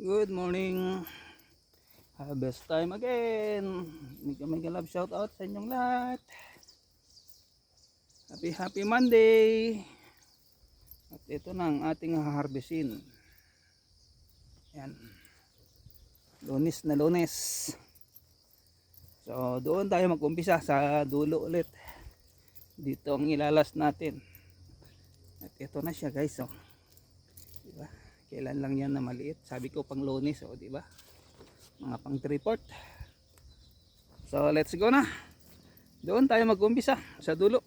Good morning. Harvest time again. May love shout out sa inyong lahat. Happy Monday. At ito na ang ating harvestin. Yan. Lunes na Lunes. So doon tayo mag-umpisa sa dulo ulit. Dito ang ilalas natin. At ito na siya guys. Oh. Diba? Kailan lang yan na maliit. Sabi ko pang Lunes. Oh, diba? Mga pang 3/4. So let's go na. Doon tayo mag-umpisa sa dulo.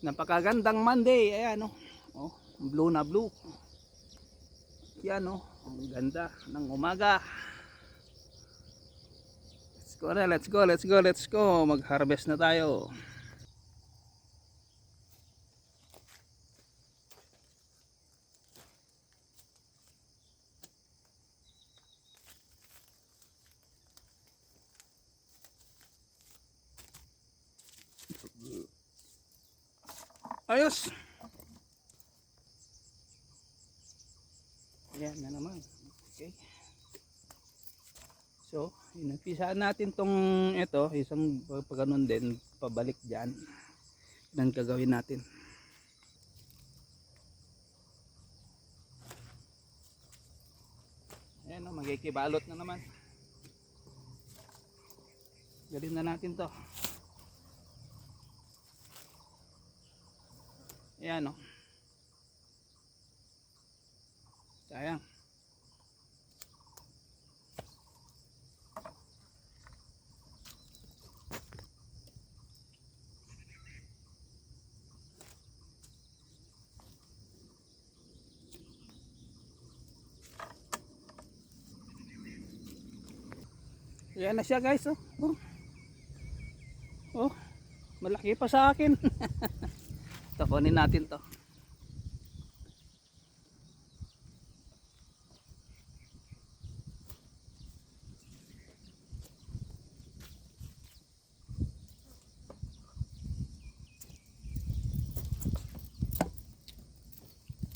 Napakagandang Monday. Ayan oh, blue na blue. Yan oh, ang ganda ng umaga. Let's go. Mag-harvest na tayo. Ayos. Ayan na naman. Okay. So, inumpisahan natin tong ito, isang pagganon din, pabalik dyan. Yan gagawin natin. Ayan o, magikibalot na naman. Galin na natin to. Ayan o. Sayang. Ayan na siya guys oh. Oh, malaki pa sa akin. Tapunin natin to.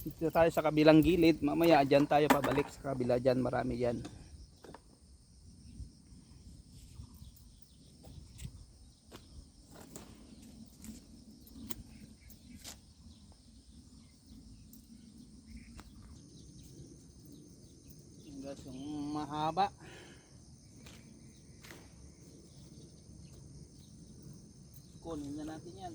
Dito tayo sa kabilang gilid. Mamaya dyan tayo pabalik sa kabila dyan. Marami dyan. Yung mahaba. Kunin na natin yan.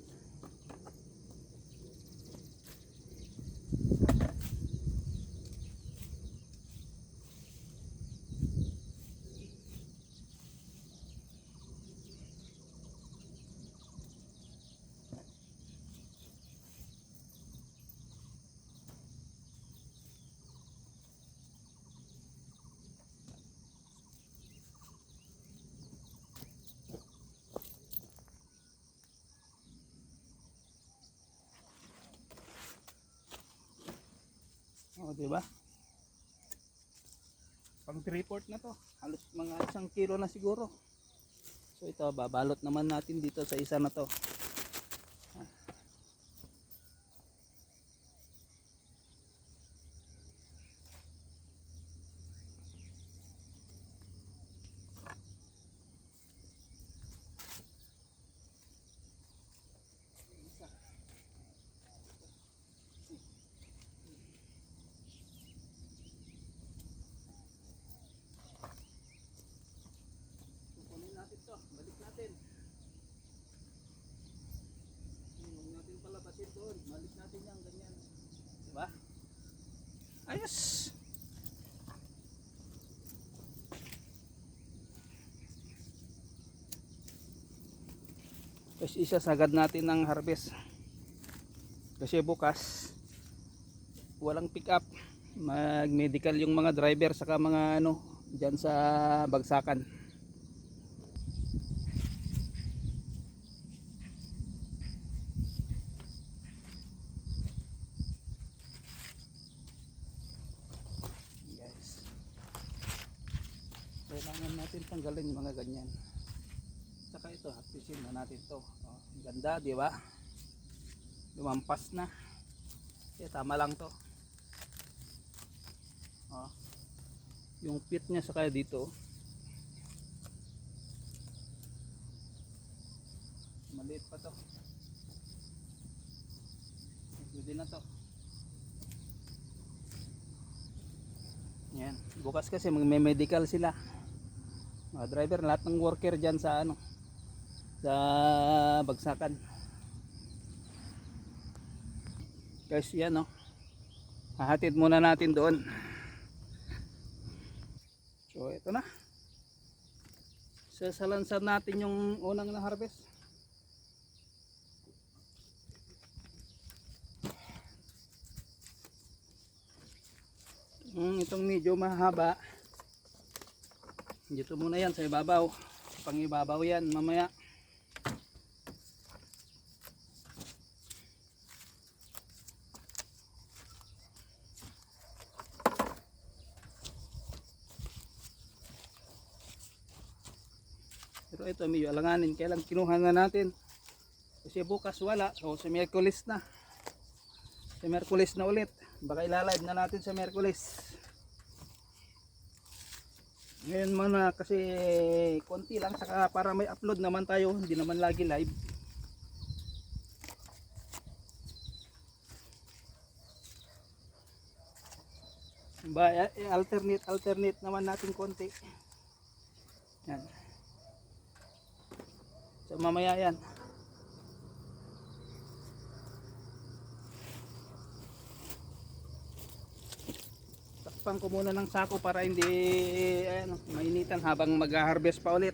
O, diba? Pang 3/4 na to. Halos mga 1 kilo na siguro. So ito, babalot naman natin dito sa isa na to. Kukunin natin to. Balik natin. Huwag natin palabasin doon. Balik natin yan, ganyan. Diba? Ayos! Tapos isasagad natin ng harvest. Kasi bukas walang pick up. Mag medical yung mga driver saka mga dyan sa bagsakan. Guys, kailangan natin tanggalin yung mga ganyan. Saka ito, harvestin na natin to. Oh, ganda, di ba? Lumampas na. Tama lang to. Oh. Yung pit niya sa kaya dito. Maliit pa to. Pwede na to. Yan. Bukas kasi magme-medical sila. Mga driver, lahat ng worker dyan sa ano, sa Bagsakan. Guys, yan no. Hahatid muna natin doon. So ito na. Sasalansan natin yung unang na harvest. Itong medyo mahaba. Dito muna yan sa ibabaw. Pang ibabaw yan mamaya. Pero ito medyo alanganin. Kaya lang kinuha na natin. Kasi bukas wala. So sa Miyerkules na. Sa Miyerkules na ulit. Baka ilalive na natin sa Miyerkules. Ngayon muna kasi konti lang. Saka para may upload naman tayo. Hindi naman lagi live. Alternate naman natin konti. Yan. So mamaya yan. Takpan ko muna ng sako para hindi mainitan habang mag-harvest pa ulit.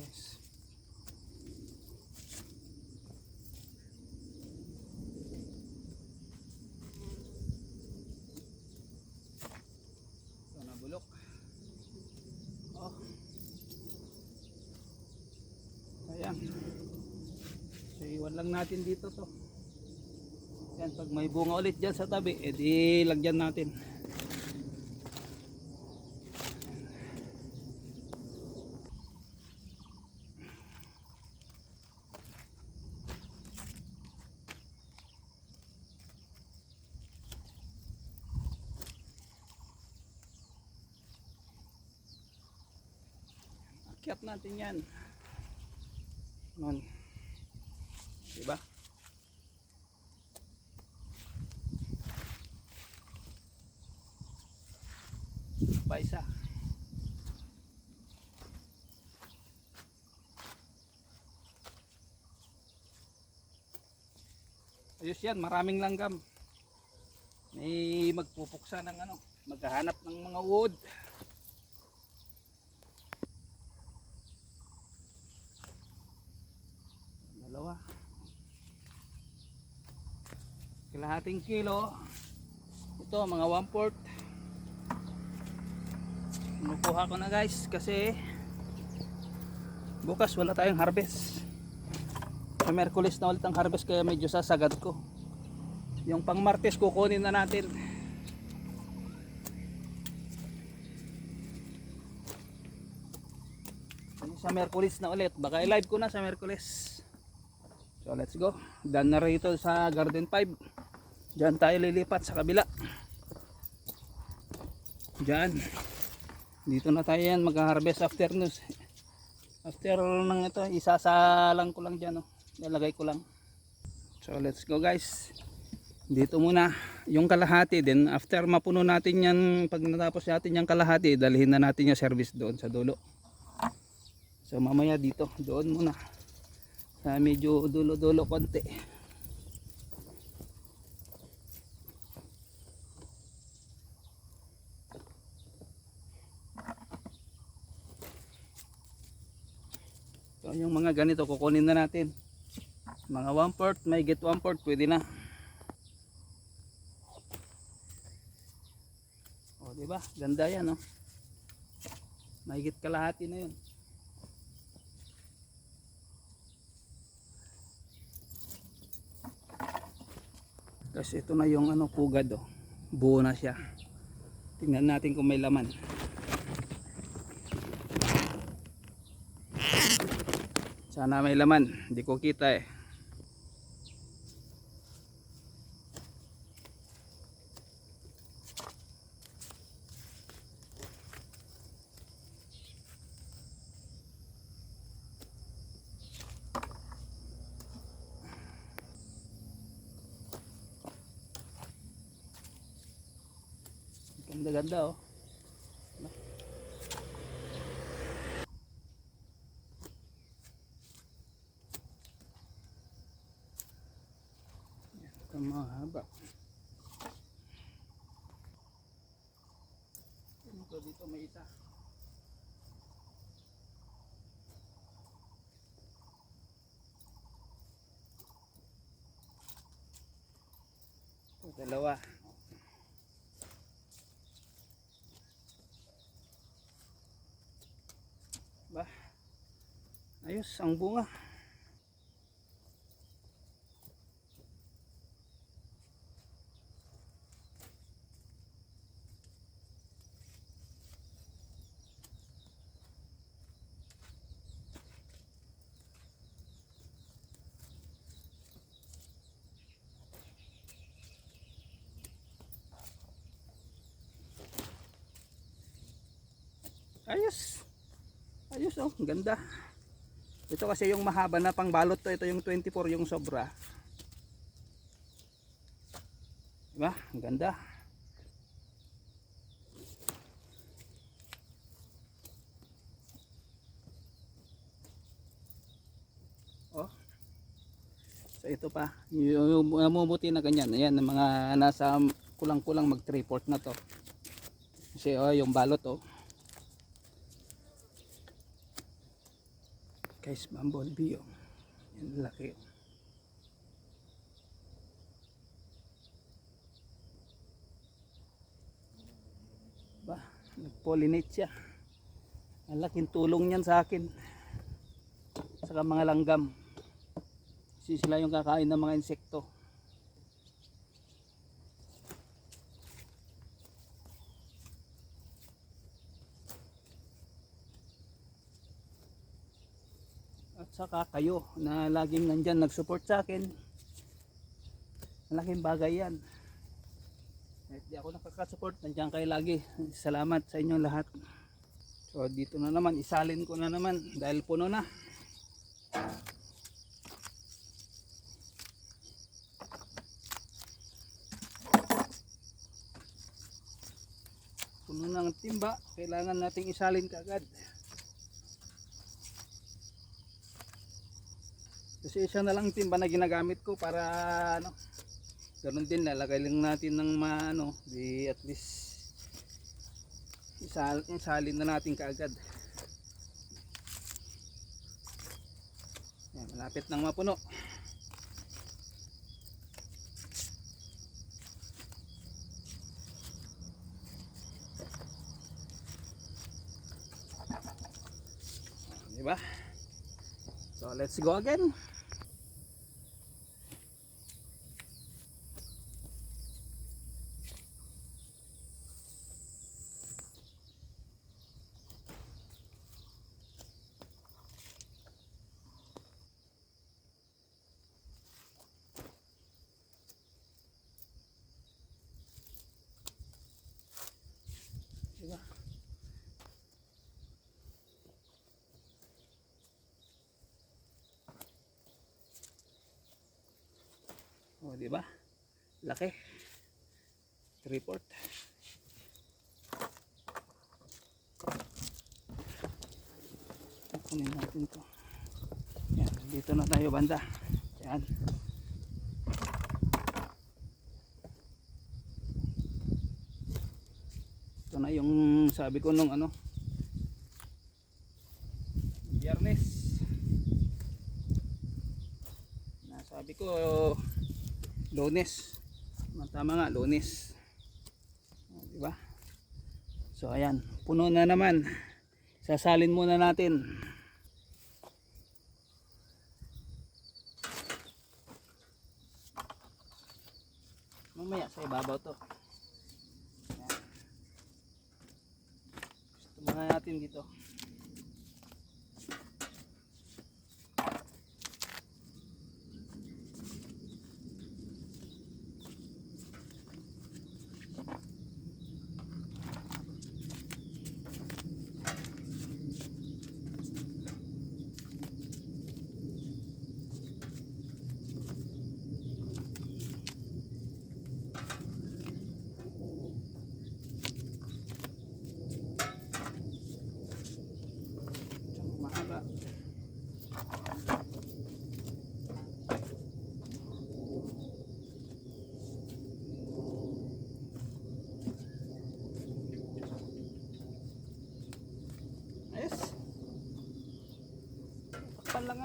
Yes. Ito na bulok. Oh. Ayan. So iwan lang natin dito to. Yan, pag may bunga ulit dyan sa tabi, edi lagyan natin. Akyat natin yan. Nun. Diba? Pa isa. Ayos yan, maraming langgam. May magpupuksa ng ano, maghahanap ng mga wood. Dalawa. Kalahating kilo. Ito mga 1/4. Nakuha ko na guys kasi bukas wala tayong harvest. Sa Miyerkules na ulit ang harvest kaya medyo sasagad ko. Yung pang Martes kukunin na natin. Sa Miyerkules na ulit. Baka i-live ko na sa Miyerkules. So let's go. Done na rito sa Garden 5. Diyan tayo lilipat sa kabila. Diyan. Dito na tayo yan mag-harvest after news. After ng ito, isasalang ko lang dyan. Oh. Nalagay ko lang. So let's go guys. Dito muna yung kalahati din. After mapuno natin yan, pag natapos natin yung kalahati, dalhin na natin yung service doon sa dulo. So mamaya dito, doon muna. Sa medyo dulo-dulo konti. So yung mga ganito kukunin na natin. Mga 1/4, may get 1/4 pwede na. O di ba? Ganda yan, no. May get kalahati na 'yun. Kasi ito na yung ano pugad, oh. Buo na siya. Tingnan natin kung may laman. Sana may laman, hindi ko kita eh. Ganda-ganda oh. Ito mahaba. Ito dito may isa. Ito dalawa. Ba? Ayos ang bunga. Ayos. Ayos oh, ganda. Ito kasi yung mahaba na pangbalot to, ito yung 24 yung sobra. Diba? Ang ganda. Oh. So ito pa, yung mamuti na ganyan. Ayan, ng mga nasa kulang-kulang mag 3/4 na to. Kasi oh, yung balot oh. Guys, bumblebee oh. Yan laki. Ba, nag-pollinate siya. Ang laking tulong niyan sa akin. Saka mga langgam. Kasi sila yung kakain ng mga insekto. At saka kayo na laging nandyan nag-support sa akin. Malaking bagay yan. Kahit di ako nakaka-support, nandyan kayo lagi. Salamat sa inyong lahat. So dito na naman, isalin ko na naman dahil puno na. Puno ng timba, kailangan nating isalin kaagad. Kasi isa na lang timba na ginagamit ko para ano, ganun din, lalagay lang natin ng ano, di at least isalin na natin kaagad. Yan, malapit nang mapuno. Diba? So let's go again. Diba? O diba? Laki. 3/4. Kunin natin to. Yan, dito na tayo banda. Yan. Ito na yung sabi ko nung ano, Biyernes. Sabi ko Lunes. Tama nga, Lunes. Diba? So ayan, puno na naman. Sasalin muna natin. Mamaya sa ibabaw to. Ayan. Gusto muna natin dito.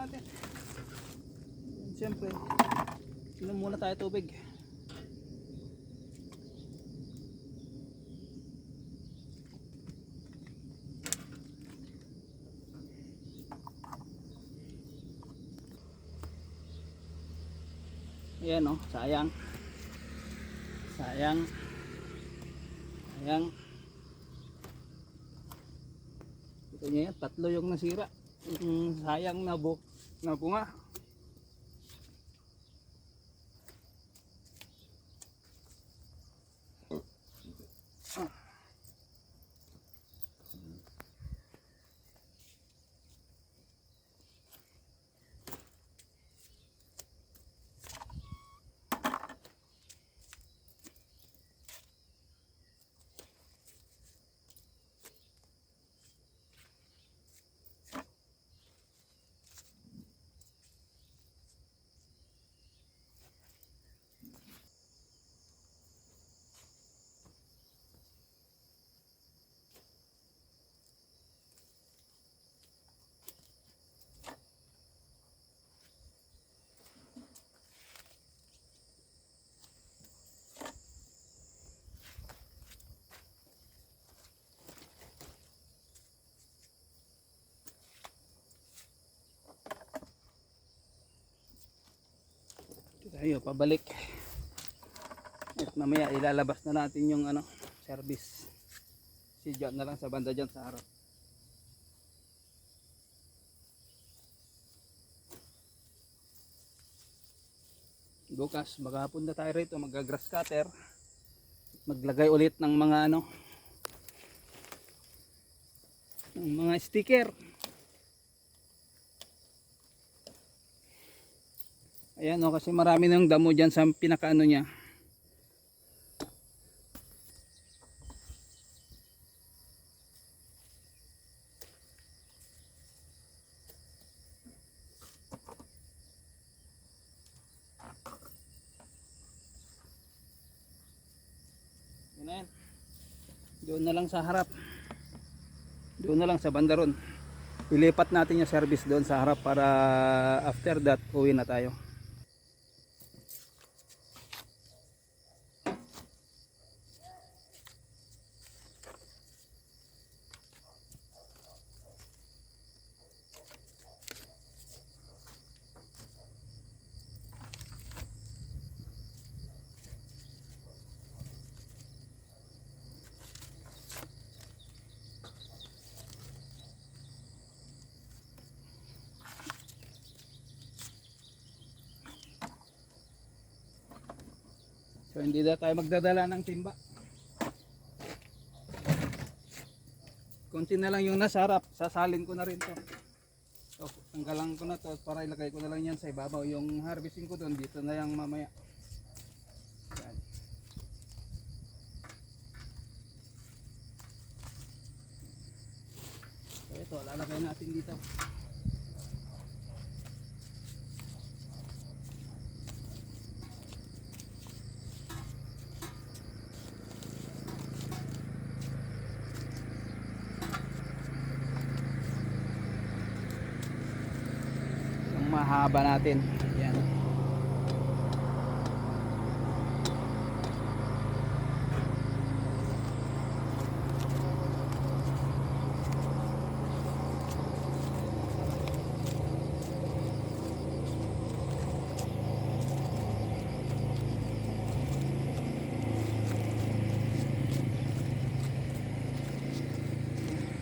natin. Siyempre, inom muna tayo tubig. Ayan o, sayang. Sayang. Sayang. Ito niya yan, 3 yung nasira. Yung sayang na bunga. Tayo pabalik at mamaya ilalabas na natin yung service. Si John na lang sa banda dyan sa harap. Bukas maghapon na tayo rito, mag-grass cutter, maglagay ulit ng mga ng mga sticker. Ayan o, kasi marami ng damo dyan sa pinakaano niya. Yun na yan. Doon na lang sa harap. Doon na lang sa bandaron. Ilipat natin yung service doon sa harap para after that uwi na tayo. So hindi na tayo magdadala ng timba. Konti na lang yung nasa harap, sasalin ko na rin to. So tanggalan ko na to para ilagay ko na lang yan sa ibabaw. Yung harvesting ko doon dito na yung mamaya. Yan. So ito, lalagay natin dito. Mahaba natin. Yan.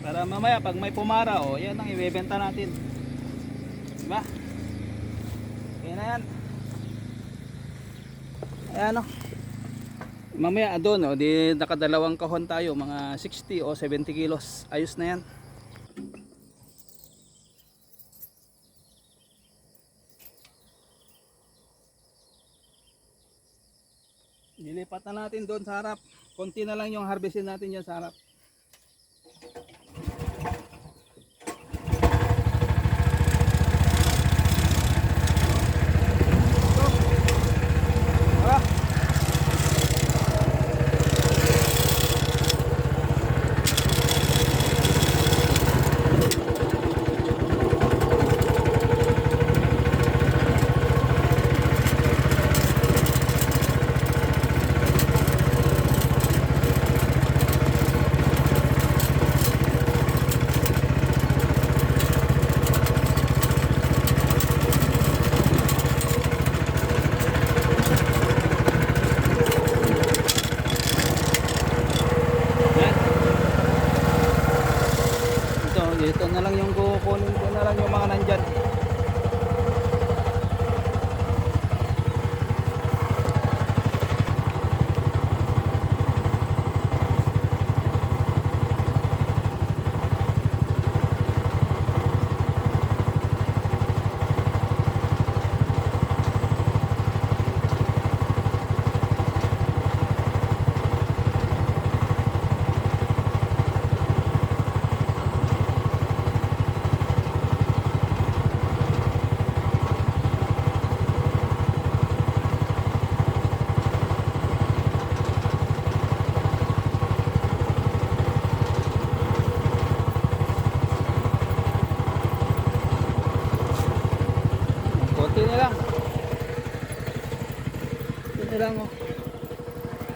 Para mamaya pag may pumara, yan ang ibebenta natin. Diba? Ayan na yan. Ayan o. Mamaya doon di nakadalawang kahon tayo, mga 60 o 70 kilos. Ayos na yan. Dilipat na natin doon sa harap. Konti na lang yung harvestin natin dyan sa harap.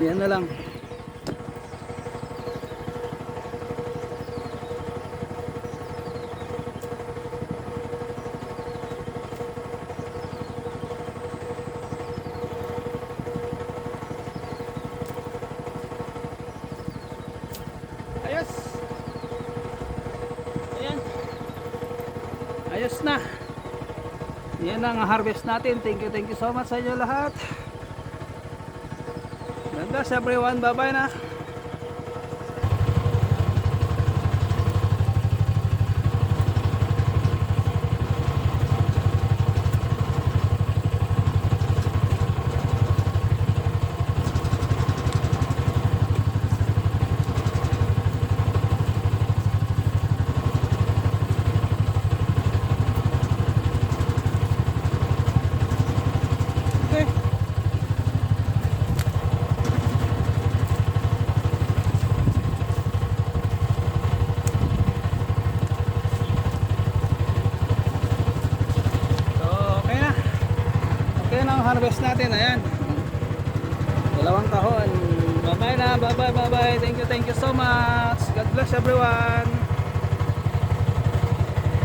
Yan na lang. Ayos. Ayan. Ayos na. Yan ang harvest natin. Thank you so much sa inyo lahat. God bless everyone. Bye bye na. Okay. So, okay na. Okay na ang harvest natin. Ayan. Dalawang kahon. Bye bye na. Bye bye. Thank you so much. God bless everyone.